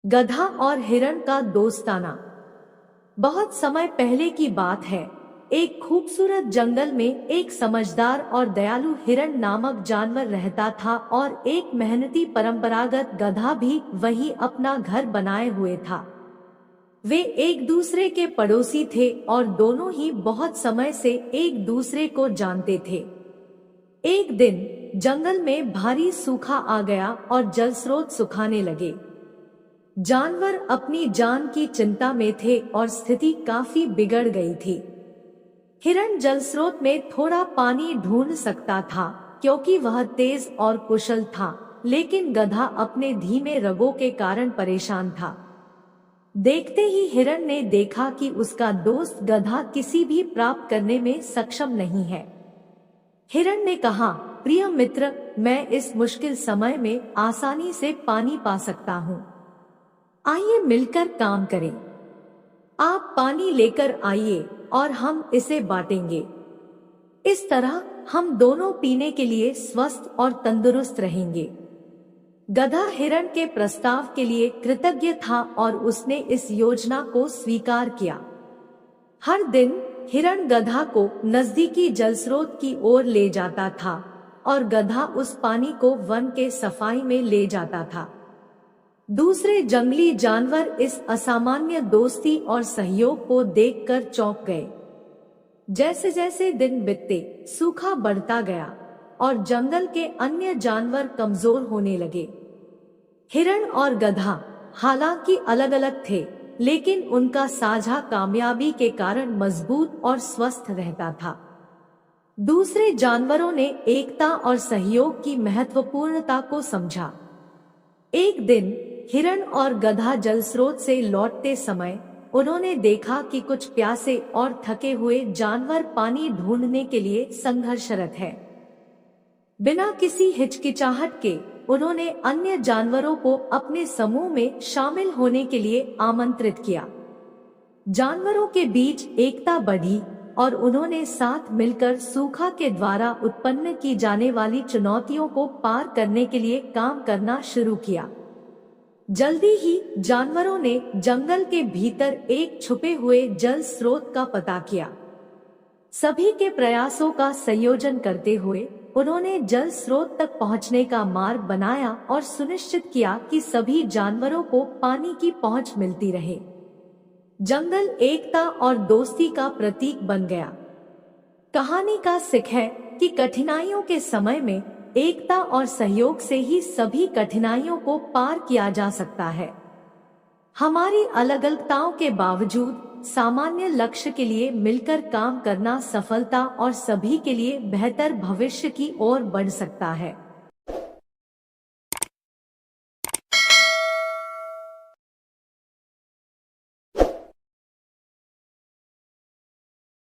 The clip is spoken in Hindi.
गधा और हिरण का दोस्ताना। बहुत समय पहले की बात है। एक खूबसूरत जंगल में एक समझदार और दयालु हिरण नामक जानवर रहता था और एक मेहनती परंपरागत गधा भी वही अपना घर बनाए हुए था। वे एक दूसरे के पड़ोसी थे और दोनों ही बहुत समय से एक दूसरे को जानते थे। एक दिन जंगल में भारी सूखा आ गया और जल स्रोत सुखाने लगे। जानवर अपनी जान की चिंता में थे और स्थिति काफी बिगड़ गई थी। हिरण जल स्रोत में थोड़ा पानी ढूंढ सकता था क्योंकि वह तेज और कुशल था, लेकिन गधा अपने धीमे रगों के कारण परेशान था। देखते ही हिरण ने देखा कि उसका दोस्त गधा किसी भी प्राप्त करने में सक्षम नहीं है। हिरण ने कहा, प्रिय मित्र, मैं इस मुश्किल समय में आसानी से पानी पा सकता हूँ। आइए मिलकर काम करें। आप पानी लेकर आइए और हम इसे बांटेंगे। इस तरह हम दोनों पीने के लिए स्वस्थ और तंदुरुस्त रहेंगे। गधा हिरण के प्रस्ताव के लिए कृतज्ञ था और उसने इस योजना को स्वीकार किया। हर दिन हिरण गधा को नजदीकी जल स्रोत की ओर ले जाता था और गधा उस पानी को वन के सफाई में ले जाता था। दूसरे जंगली जानवर इस असामान्य दोस्ती और सहयोग को देखकर चौंक गए। जैसे जैसे दिन बीतते, सूखा बढ़ता गया और जंगल के अन्य जानवर कमजोर होने लगे। हिरण और गधा हालांकि अलग अलग थे, लेकिन उनका साझा कामयाबी के कारण मजबूत और स्वस्थ रहता था। दूसरे जानवरों ने एकता और सहयोग की महत्वपूर्णता को समझा। एक दिन हिरण और गधा जल स्रोत से लौटते समय उन्होंने देखा कि कुछ प्यासे और थके हुए जानवर पानी ढूंढने के लिए संघर्षरत हैं। बिना किसी हिचकिचाहट के उन्होंने अन्य जानवरों को अपने समूह में शामिल होने के लिए आमंत्रित किया। जानवरों के बीच एकता बढ़ी और उन्होंने साथ मिलकर सूखा के द्वारा उत्पन्न की जाने वाली चुनौतियों को पार करने के लिए काम करना शुरू किया। जल्दी ही जानवरों ने जंगल के भीतर एक छुपे हुए जल स्रोत का पता किया। सभी के प्रयासों का संयोजन करते हुए उन्होंने जल स्रोत तक पहुंचने का मार्ग बनाया और सुनिश्चित किया कि सभी जानवरों को पानी की पहुंच मिलती रहे। जंगल एकता और दोस्ती का प्रतीक बन गया। कहानी का सीख है कि कठिनाइयों के समय में एकता और सहयोग से ही सभी कठिनाइयों को पार किया जा सकता है। हमारी अलग अलगताओं के बावजूद सामान्य लक्ष्य के लिए मिलकर काम करना सफलता और सभी के लिए बेहतर भविष्य की ओर बढ़ सकता है।